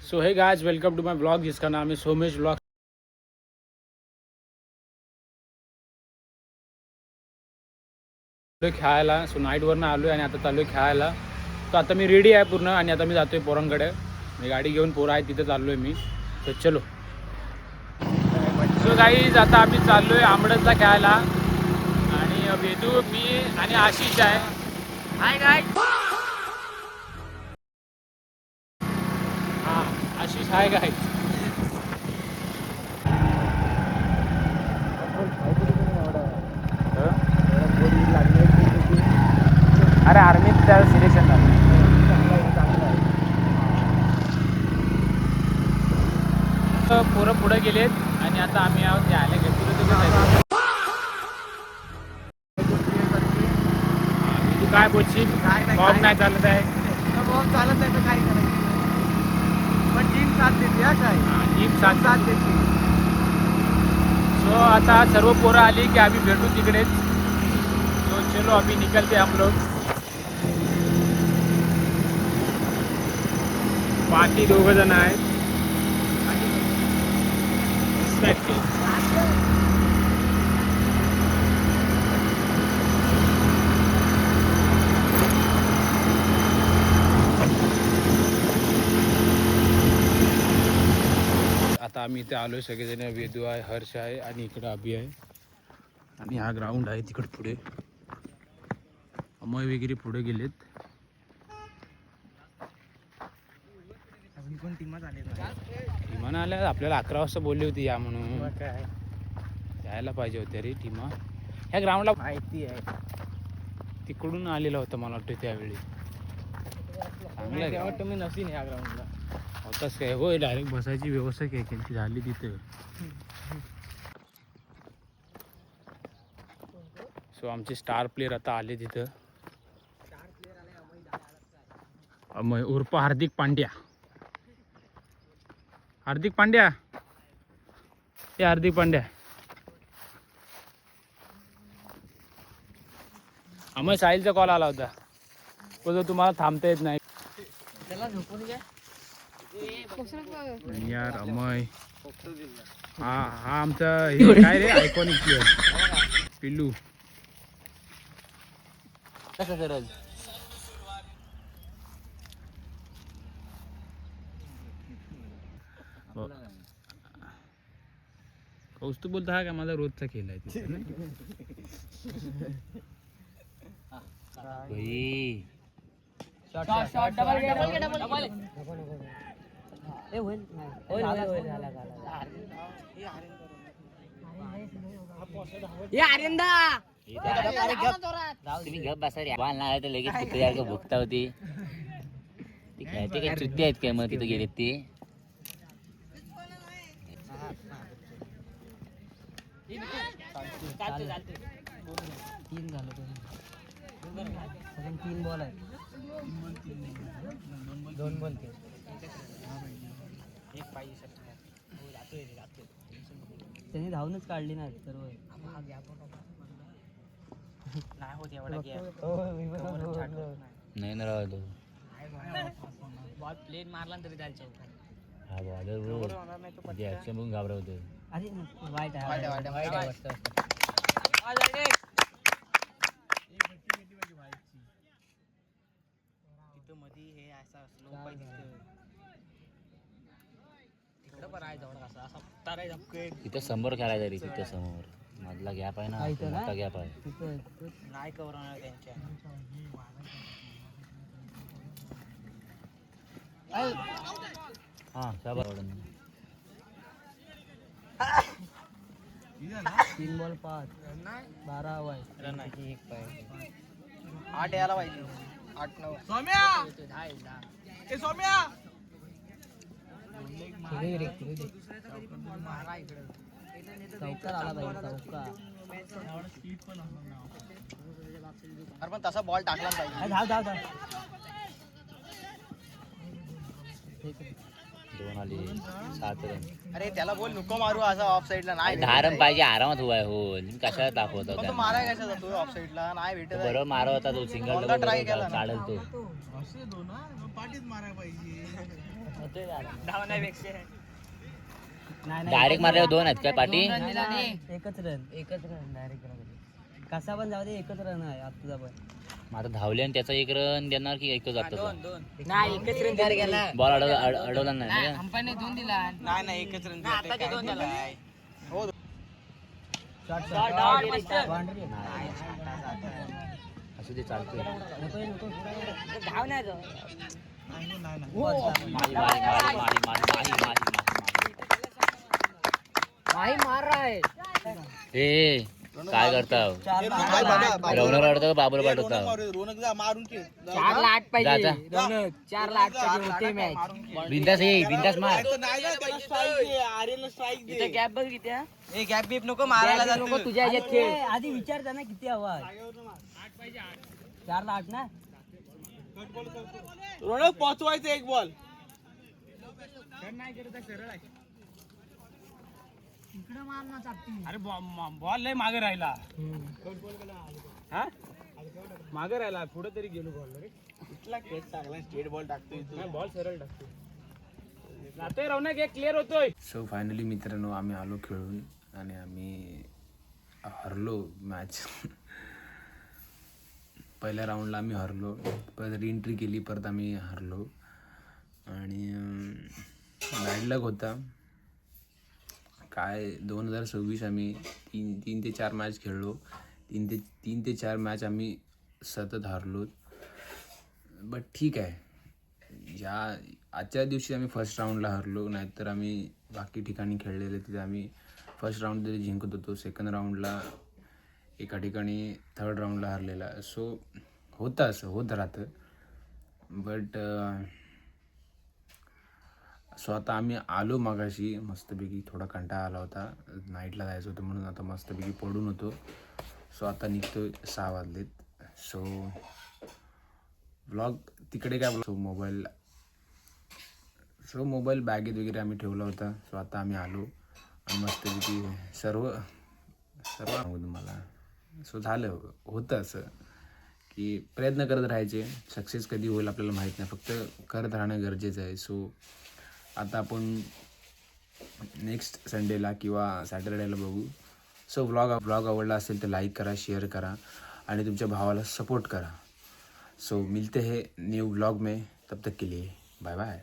So hey guys welcome to my blog जिसका नाम है सोमेश ब्लॉग। खेळायला सो नाईटवरनं आलो आहे आणि आता चालू आहे खेळायला. तर आता मी रेडी आहे पूर्ण आणि आता मी जातोय पोरांकडे. मी गाडी घेऊन पोरं आहे तिथे चाललो आहे मी. तर चलो. सो गाईज आता आम्ही चाललो आहे आंबडसला खेळायला आणि वेदू मी आणि आशिष आहे. Hi guys. हां आशिष हाय गाईज. अरे आर्मीत त्याला सिलेक्शन झालं. पोरं पुढे गेलेत आणि आता आम्ही आहोत जायला घेतो. तू काय बोलशील? बॉब नाही चालत आहे. बॉब चालत आहे तर काय करायचं. पण टीम साथ देते. हा काय टीम साथ देते. सो आता सर्व पोरं आली की आम्ही भेटू तिकडेच. सो चलो अभी निकलते हम लोग. बाकी दोघं जण आहेत. आता आम्ही इथे आलोय सगळेजण. वेदू आहे, हर्ष आहे आणि इकडं अभि आहे आणि हा ग्राउंड आहे तिकडे पुढे. अमय वगैरे पुढे गेलेत. टीमानं आल्या. आपल्याला 11 वाजता बोलली होती या म्हणून. काय यायला पाहिजे होते रे टीमा. ह्या ग्राउंडला माहिती आहे. तिकडून आलेला होता मला वाटतं त्यावेळी. चांगलं आहे. वाटतं मी नसीन ह्या ग्राउंडला होताच काय. होय डायरेक्ट बसायची व्यवस्था काय केली झाली तिथं. सो आमचे स्टार प्लेयर आता आले तिथं. अमय उर्फ हार्दिक पांड्या. हार्दिक पांड्या ते हार्दिक पांड्या. अमय साहिलचा कॉल आला होता. बोलतो तुम्हाला थांबता येत नाही. यार अमय हा आमचा हे काय रे आयकॉनिक प्लेअर पिल्लू. कसं करल. कौस्तुभ बोलतो हा का माझा रोजचा खेळ आहे तिथे ना. तुम्ही गप बसा रे. बाल नाही तर लगेच कुत्र्यासारखं भुकता होती. ती खेळते काय चुत्ती आहेत काय मग तिथे गेलेत ते. तीन बॉल आहे. 2 बॉल ते एक पाहिजे. त्यांनी धावूनच काढली ना सर्व. नाही होत एवढा नाही ना राहतो. बॉल प्लेन मारला तरी त्याच्या हा बॉलर ऍक्शन बघून घाबरवतो. अरे वाईट आहे. तिथं मध्ये हे असा स्लो पाहिजे. तिकडं पण आहे जवळ असा तारा झपके. तिथं समोर खेळायचं रे. तिथं समोर मधला गॅप आहे ना. मोठा गॅप आहे. नाही कव्हर होणार त्यांच्या. हा शाबास. 3 बॉल 5 12 वाय रन आहे. एक पाहिजे 8 यायला पाहिजे. 8-9 सोम्या. ए सोम्या चौकार आला पाहिजे. चौकार अरे पण तसा बॉल टाकला पाहिजे. धाव 2 आले 7 रन. अरे त्याला बोल नको मारू असा ऑफ साईडला. नाही 10 रन पाहिजे आरामात उभा आहे. हो तुम्ही कशाला दाखवतो तो माराय कशा जातो ऑफ साईडला. नाही भेटत. बरोबर मारा होता तो. सिंगल ट्राय केला काढेल तो. असे दोन पाठीत मारायला पाहिजे. डायरेक्ट मारल्यावर 2 आहेत काय पाटी? एकच रन डायरेक्ट कसा पण जाऊ दे, एकच रन आहे आजचा पण. मग आता धावले आणि त्याचा 1 रन देणार की एकच जातो? नाही एकच रन तयार केला. बॉल अडवला नाही ना? अंपायरने 2 दिला. नाही एकच रन दिला. हो असू दे चालतोय. धाव नाही जाऊ. माही मार रहा है. ए काय करता? रवणार वाटतं बाबूला पाठवता? 4ला 8 पाहिजे. 4ला 8 पाहिजे होते मॅच. बिंदास बिंदास मार. इथे गॅप बघ किती आहे. ए गॅप बीप नको मारायला जा. नको तुझ्या ह्याच्यात खेळ. आधी विचारता ना किती हवा. 4ला 8 ना. रोनक पोहोचवायचं एक बॉल. अरे बॉल लय मागे राहिला. हा मागे राहिला, पुढे तरी गेलो बॉल रे. इथला खेळ चांगला स्टेट बॉल टाकतोय. बॉल सरळ टाकतो. जातोय रौनक, एक क्लिअर होतोय. सो फायनली मित्रांनो आम्ही आलो खेळून आणि आम्ही हरलो मॅच. पहिल्या राऊंडला आम्ही हरलो, परत रीएंट्री केली, परत आम्ही हरलो आणि बॅड लक होता. काय 2026 आम्ही 3 ते 4 मॅच खेळलो. 3 ते 4 मॅच आम्ही सतत हारलो. बट ठीक आहे, या आजच्या दिवशी आम्ही फर्स्ट राऊंडला हरलो, नाहीतर आम्ही बाकी ठिकाणी खेळलेले तिथे आम्ही फर्स्ट राऊंड तरी जिंकत होतो. सेकंड राऊंडला एका ठिकाणी, थर्ड राऊंडला हरलेला. सो होतं, असं होत राहतं. बट सो आता आम्ही आलो मागाशी मस्तपैकी. थोडा कंटाळा आला होता, नाईटला जायचं होतं म्हणून आता मस्तपैकी पडून होतो. सो आता निघतो, 6 वाजलेत. सो व्लॉग तिकडे काय मोबाईल बॅगेत वगैरे आम्ही ठेवला होता. सो आता आम्ही आलो आणि मस्तपैकी सर्व सांगू तुम्हाला. सो झालं, होतं असं की प्रयत्न करत राहायचे. सक्सेस कधी होईल आपल्याला माहीत नाही, फक्त करत राहणं गरजेचं आहे. सो आता आपण नेक्स्ट संडेला किंवा सॅटर्डेला बघू. सो व्लॉग आवडला असेल तर लाईक करा, शेअर करा आणि तुमच्या भावाला सपोर्ट करा. सो मिलते हैं न्यू व्लॉग में, तब तक के लिए बाय बाय.